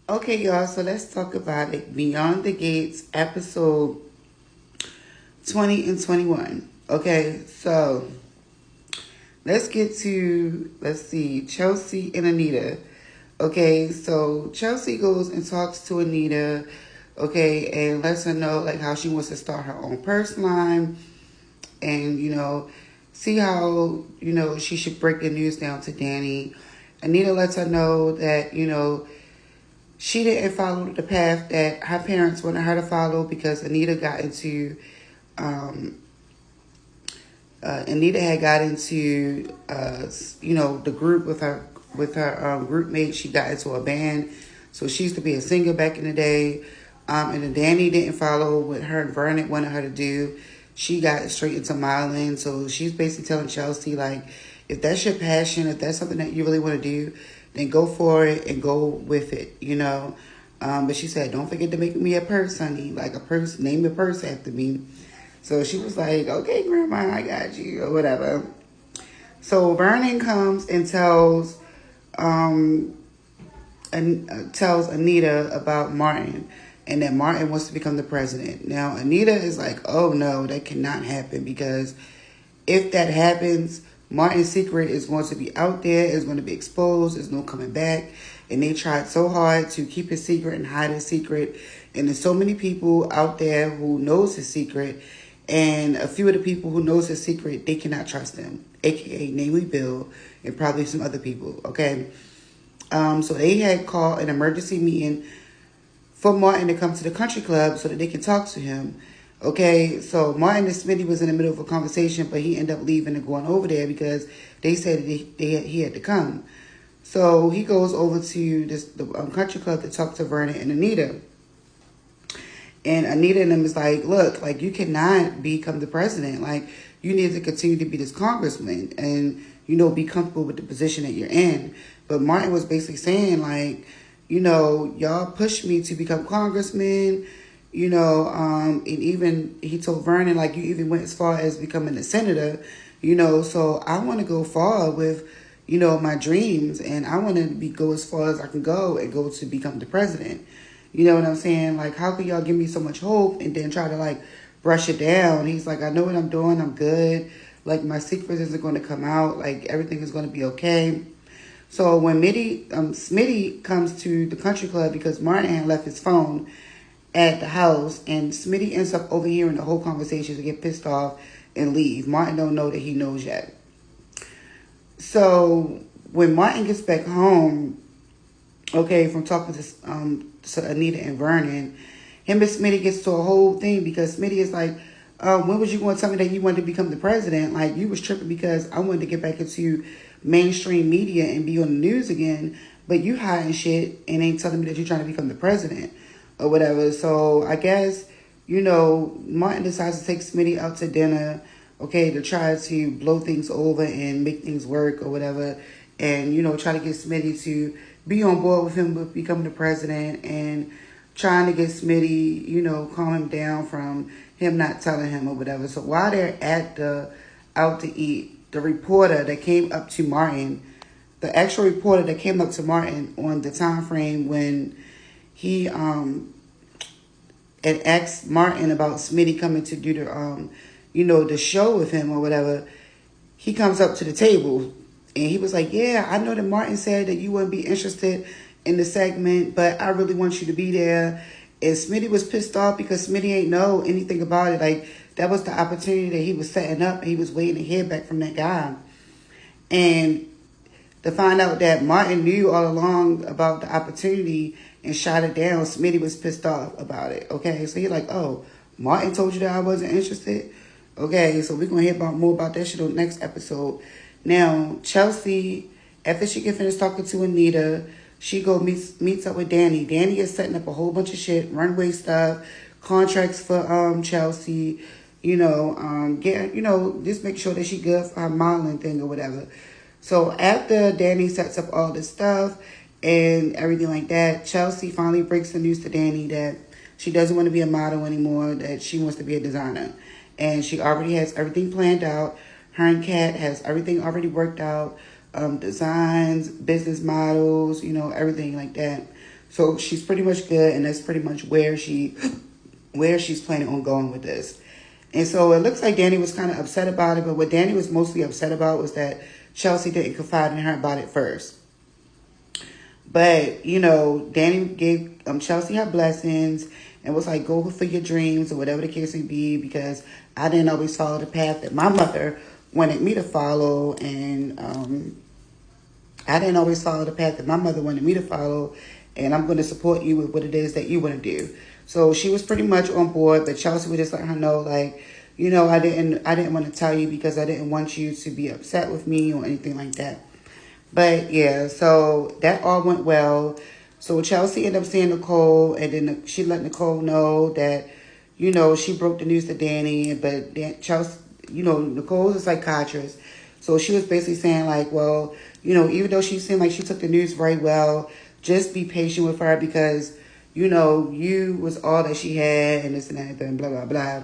Okay, y'all, so let's talk about it. Beyond the Gates, episode 20 and 21. Okay, so let's get to, let's see, Chelsea and Anita. Okay, so Chelsea goes and talks to Anita, okay, and lets her know, like, how she wants to start her own purse line and, see how, she should break the news down to Danny. Anita lets her know that, she didn't follow the path that her parents wanted her to follow because um, Anita had got into, the group with her group mate. She got into a band, so she used to be a singer back in the day. And then Danny didn't follow what her and Vernon wanted her to do. She got straight into modeling, so she's basically telling Chelsea like, if that's your passion, if that's something that you really want to do, then go for it and go with it. But she said, don't forget to make me a purse, honey, like a purse, name your purse after me. So she was like, okay, grandma, I got you, or whatever. So Vernon comes and um, tells Anita about Martin and that Martin wants to become the president. Now, Anita is like, oh no, that cannot happen because if that happens, Martin's secret is going to be out there, it's going to be exposed, there's no coming back. And they tried so hard to keep his secret and hide his secret. And there's so many people out there who knows his secret. And a few of the people who knows his secret, they cannot trust him, aka namely Bill and probably some other people. Okay. So they had called an emergency meeting for Martin to come to the country club so that they can talk to him. Okay, so Martin and Smitty was in the middle of a conversation, but he ended up leaving and going over there because they said he had to come. So he goes over to the country club to talk to Vernon and Anita. And Anita and them is like, look, like you cannot become the president. Like you need to continue to be this congressman and, be comfortable with the position that you're in. But Martin was basically saying like, y'all pushed me to become congressman, and even he told Vernon, like, you even went as far as becoming a senator, so I want to go far with, my dreams and I want to go as far as I can go and go to become the president. You know what I'm saying? Like, how can y'all give me so much hope and then try to like brush it down? He's like, I know what I'm doing. I'm good. Like, my secrets isn't going to come out. Like, everything is going to be okay. So when Smitty comes to the country club because Martin had left his phone at the house, and Smitty ends up overhearing the whole conversation to get pissed off and leave. Martin don't know that he knows yet. So when Martin gets back home, okay, from talking to Anita and Vernon, him and Smitty gets to a whole thing because Smitty is like, when was you going to tell me that you wanted to become the president? Like, you was tripping because I wanted to get back into mainstream media and be on the news again, but you hiding shit and ain't telling me that you're trying to become the president or whatever. So I guess, Martin decides to take Smitty out to dinner, okay, to try to blow things over and make things work or whatever. And, try to get Smitty to be on board with him with becoming the president and trying to get Smitty, calm him down from him not telling him or whatever. So while they're out to eat, the reporter that came up to Martin, the actual reporter that came up to Martin on the time frame when he had asked Martin about Smitty coming to do the show with him or whatever, he comes up to the table and he was like, yeah, I know that Martin said that you wouldn't be interested in the segment, but I really want you to be there. And Smitty was pissed off because Smitty ain't know anything about it. Like, that was the opportunity that he was setting up. And he was waiting to hear back from that guy. And to find out that Martin knew all along about the opportunity and shot it down, Smitty was pissed off about it. Okay, so he's like, oh, Martin told you that I wasn't interested? Okay, so we're going to hear more about that shit on the next episode. Now, Chelsea, after she get finished talking to Anita, she meets up with Danny. Danny is setting up a whole bunch of shit, runway stuff, contracts for Chelsea, just make sure that she good for her modeling thing or whatever. So after Danny sets up all this stuff and everything like that, Chelsea finally breaks the news to Danny that she doesn't want to be a model anymore, that she wants to be a designer. And she already has everything planned out. Her and Kat has everything already worked out. Designs, business models, everything like that. So she's pretty much good, and that's pretty much where she's planning on going with this. And so it looks like Danny was kind of upset about it, but what Danny was mostly upset about was that Chelsea didn't confide in her about it first. But, Danny gave Chelsea her blessings and was like, go for your dreams or whatever the case may be, because I didn't always follow the path that my mother wanted me to follow. And I didn't always follow the path that my mother wanted me to follow. And I'm going to support you with what it is that you want to do. So she was pretty much on board, but Chelsea would just let her know, like, I didn't want to tell you because I didn't want you to be upset with me or anything like that. But yeah, so that all went well. So Chelsea ended up seeing Nicole, and then she let Nicole know that, she broke the news to Danny. But Chelsea, Nicole's a psychiatrist. So she was basically saying like, well, even though she seemed like she took the news very well, just be patient with her because, you was all that she had and this and that and blah, blah, blah.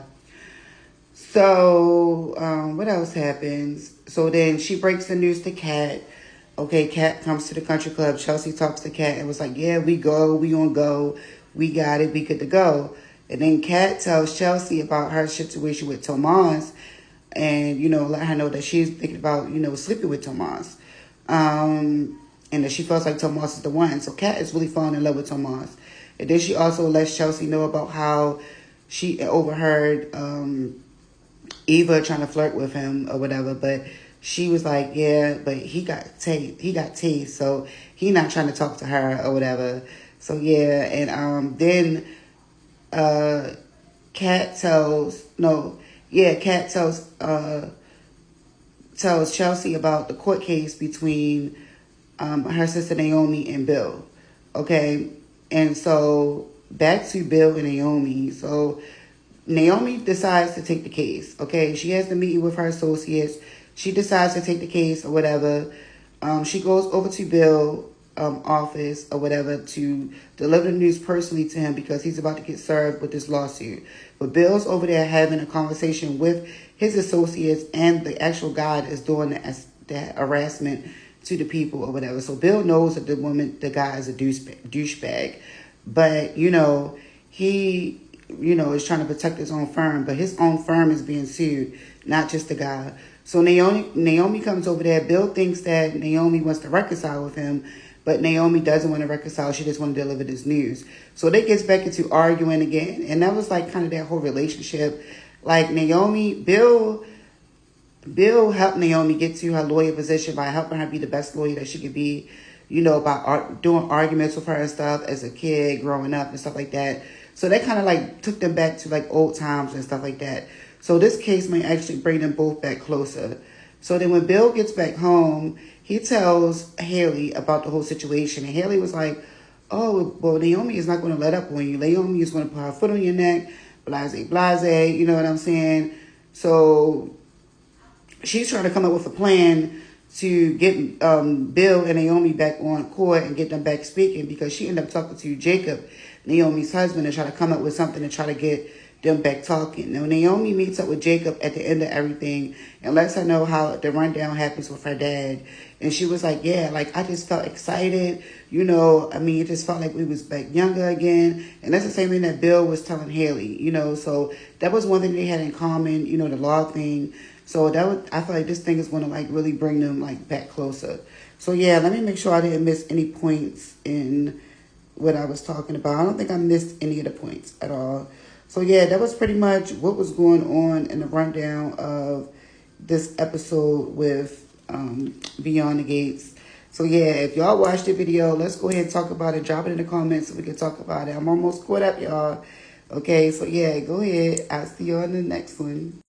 So what else happens? So then she breaks the news to Kat. Okay, Kat comes to the country club. Chelsea talks to Kat and was like, yeah, we gonna go. We got it. We good to go. And then Kat tells Chelsea about her situation with Tomas and, let her know that she's thinking about, sleeping with Tomas. And that she feels like Tomas is the one. So Kat is really falling in love with Tomas. And then she also lets Chelsea know about how she overheard Eva trying to flirt with him or whatever, but she was like, yeah, but he got teased, so he not trying to talk to her or whatever. So yeah, and then Kat tells tells Chelsea about the court case between her sister Naomi and Bill. Okay, and so back to Bill and Naomi. So Naomi decides to take the case. Okay, she has the meeting with her associates. She decides to take the case or whatever. She goes over to Bill's office or whatever to deliver the news personally to him because he's about to get served with this lawsuit. But Bill's over there having a conversation with his associates and the actual guy that is doing the harassment to the people or whatever. So Bill knows that the guy is a douchebag. But, he is trying to protect his own firm, but his own firm is being sued, not just the guy. So Naomi comes over there. Bill thinks that Naomi wants to reconcile with him, but Naomi doesn't want to reconcile. She just wants to deliver this news. So they gets back into arguing again. And that was like kind of that whole relationship. Like Bill helped Naomi get to her lawyer position by helping her be the best lawyer that she could be, by doing arguments with her and stuff as a kid growing up and stuff like that. So that kind of like took them back to like old times and stuff like that. So this case may actually bring them both back closer. So then when Bill gets back home, he tells Haley about the whole situation. And Haley was like, oh, well, Naomi is not going to let up on you. Naomi is going to put her foot on your neck, blase, blase, you know what I'm saying? So she's trying to come up with a plan to get Bill and Naomi back on court and get them back speaking because she ended up talking to Jacob, Naomi's husband, and try to come up with something to try to get them back talking. Now, Naomi meets up with Jacob at the end of everything and lets her know how the rundown happens with her dad. And she was like, yeah, like, I just felt excited. It just felt like we was back younger again. And that's the same thing that Bill was telling Haley, So that was one thing they had in common, the law thing. So I feel like this thing is going to, like, really bring them, like, back closer. So, yeah, let me make sure I didn't miss any points in what I was talking about. I don't think I missed any of the points at all. So, yeah, that was pretty much what was going on in the rundown of this episode with Beyond the Gates. So, yeah, if y'all watched the video, let's go ahead and talk about it. Drop it in the comments so we can talk about it. I'm almost caught up, y'all. Okay, so, yeah, go ahead. I'll see you on the next one.